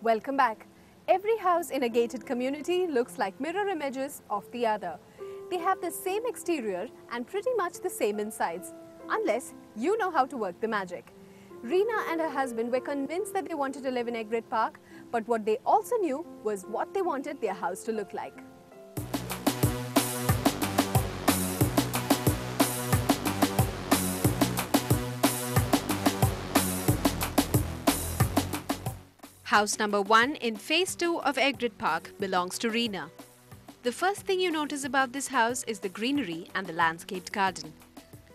Welcome back. Every house in a gated community looks like mirror images of the other. They have the same exterior and pretty much the same insides, unless you know how to work the magic. Reena and her husband were convinced that they wanted to live in Egret Park, but what they also knew was what they wanted their house to look like. House number 1 in phase 2 of Egret Park belongs to Reena. The first thing you notice about this house is the greenery and the landscaped garden.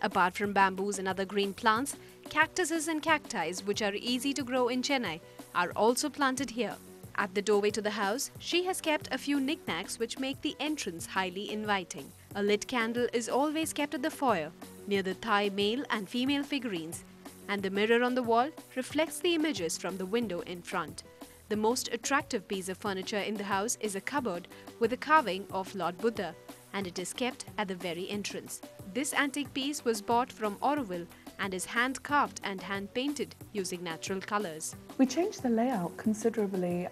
Apart from bamboos and other green plants, cactuses and cacti, which are easy to grow in Chennai, are also planted here. At the doorway to the house, she has kept a few knickknacks which make the entrance highly inviting. A lit candle is always kept at the foyer, near the Thai male and female figurines, and the mirror on the wall reflects the images from the window in front. The most attractive piece of furniture in the house is a cupboard with a carving of Lord Buddha, and it is kept at the very entrance. This antique piece was bought from Auroville and is hand-carved and hand-painted using natural colors. We changed the layout considerably.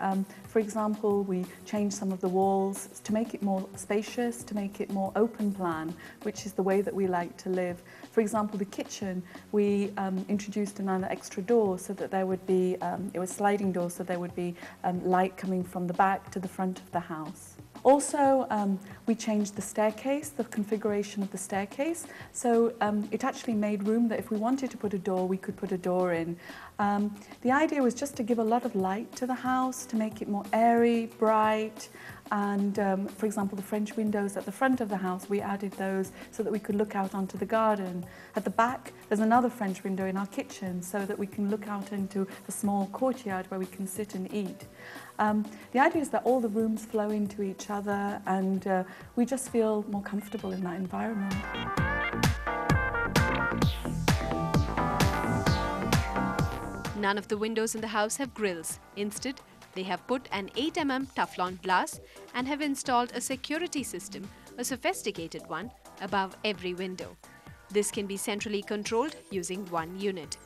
For example, we changed some of the walls to make it more spacious, to make it more open plan, which is the way that we like to live. For example, the kitchen, we introduced another extra door so that there would be, it was sliding door, so there would be light coming from the back to the front of the house. Also, we changed the staircase, the configuration of the staircase, so it actually made room that if we wanted to put a door, we could put a door in. The idea was just to give a lot of light to the house, to make it more airy, bright, and for example, the French windows at the front of the house, we added those so that we could look out onto the garden. At the back, there's another French window in our kitchen so that we can look out into the small courtyard where we can sit and eat. The idea is that all the rooms flow into each other, and we just feel more comfortable in that environment. None of the windows in the house have grills. Instead, they have put an 8 mm Teflon glass and have installed a security system, a sophisticated one, above every window. This can be centrally controlled using one unit.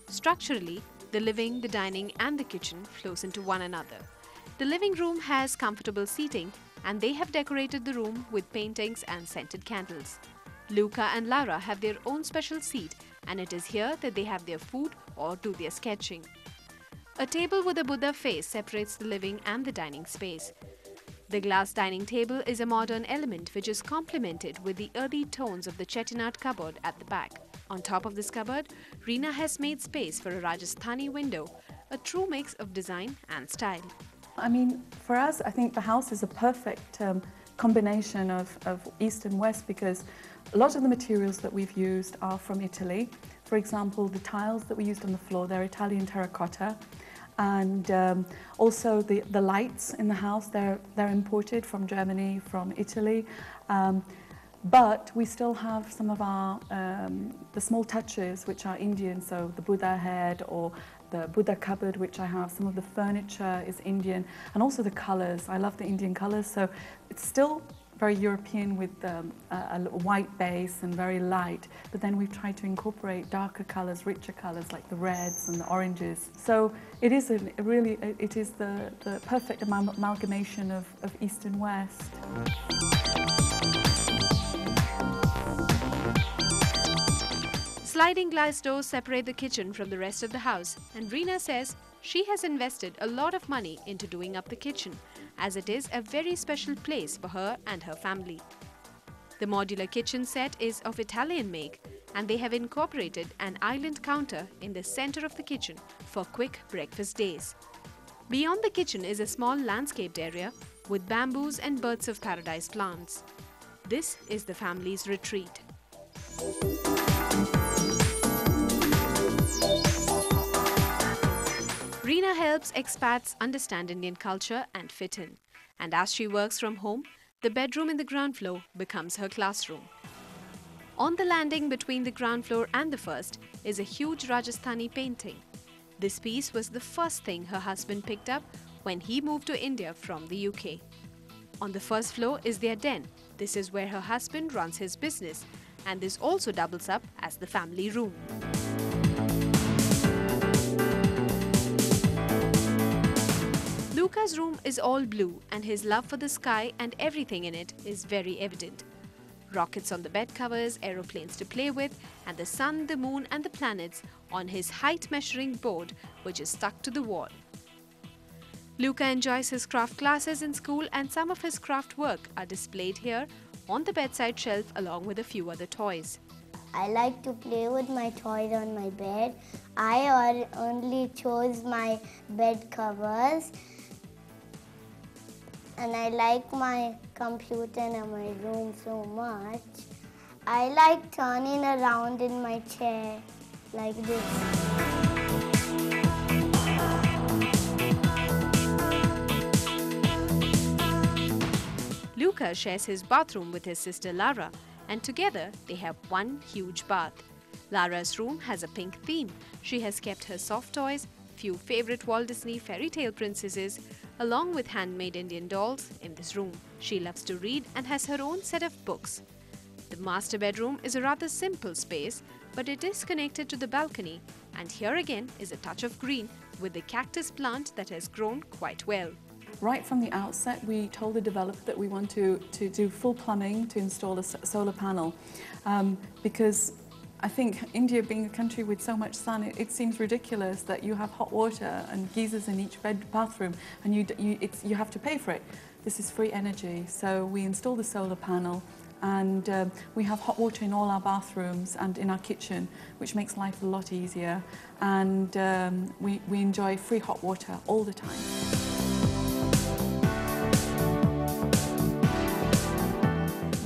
Structurally, the living, the dining and the kitchen flows into one another. The living room has comfortable seating, and they have decorated the room with paintings and scented candles. Luca and Lara have their own special seat, and it is here that they have their food or do their sketching. A table with a Buddha face separates the living and the dining space. The glass dining table is a modern element which is complemented with the earthy tones of the Chettinad cupboard at the back. On top of this cupboard, Reena has made space for a Rajasthani window, a true mix of design and style. I mean, for us, I think the house is a perfect combination of East and West, because a lot of the materials that we've used are from Italy. For example, the tiles that we used on the floor, they're Italian terracotta. And also the lights in the house, they're imported from Germany, from Italy. But we still have some of our, the small touches which are Indian, so the Buddha head or the Buddha cupboard which I have, some of the furniture is Indian, and also the colours. I love the Indian colours, so it's still very European with a white base and very light, but then we've tried to incorporate darker colours, richer colours like the reds and the oranges. So it is the perfect amalgamation of East and West. Sliding glass doors separate the kitchen from the rest of the house, and Reena says she has invested a lot of money into doing up the kitchen, as it is a very special place for her and her family. The modular kitchen set is of Italian make, and they have incorporated an island counter in the center of the kitchen for quick breakfast days. Beyond the kitchen is a small landscaped area with bamboos and birds of paradise plants. This is the family's retreat. Reena helps expats understand Indian culture and fit in. And as she works from home, the bedroom in the ground floor becomes her classroom. On the landing between the ground floor and the first is a huge Rajasthani painting. This piece was the first thing her husband picked up when he moved to India from the UK. On the first floor is their den. This is where her husband runs his business, and this also doubles up as the family room. Luca's room is all blue and his love for the sky and everything in it is very evident. Rockets on the bed covers, aeroplanes to play with, and the sun, the moon and the planets on his height measuring board, which is stuck to the wall. Luca enjoys his craft classes in school and some of his craft work are displayed here on the bedside shelf along with a few other toys. I like to play with my toys on my bed. I only chose my bed covers. And I like my computer in my room so much. I like turning around in my chair like this. Luca shares his bathroom with his sister Lara, and together they have one huge bath. Lara's room has a pink theme. She has kept her soft toys, few favorite Walt Disney fairy tale princesses, along with handmade Indian dolls in this room. She loves to read and has her own set of books. The master bedroom is a rather simple space, but it is connected to the balcony, and here again is a touch of green with the cactus plant that has grown quite well. Right from the outset, we told the developer that we want to do full plumbing to install a solar panel because I think India being a country with so much sun, it seems ridiculous that you have hot water and geysers in each bathroom and you have to pay for it. This is free energy, so we install the solar panel and we have hot water in all our bathrooms and in our kitchen, which makes life a lot easier, and we enjoy free hot water all the time.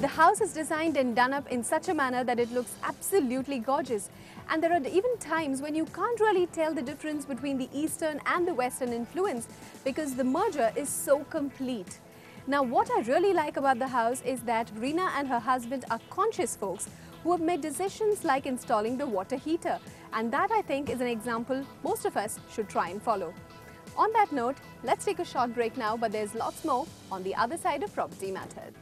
The house is designed and done up in such a manner that it looks absolutely gorgeous. And there are even times when you can't really tell the difference between the Eastern and the Western influence because the merger is so complete. Now, what I really like about the house is that Reena and her husband are conscious folks who have made decisions like installing the water heater. And that, I think, is an example most of us should try and follow. On that note, let's take a short break now, but there's lots more on the other side of Property Matters.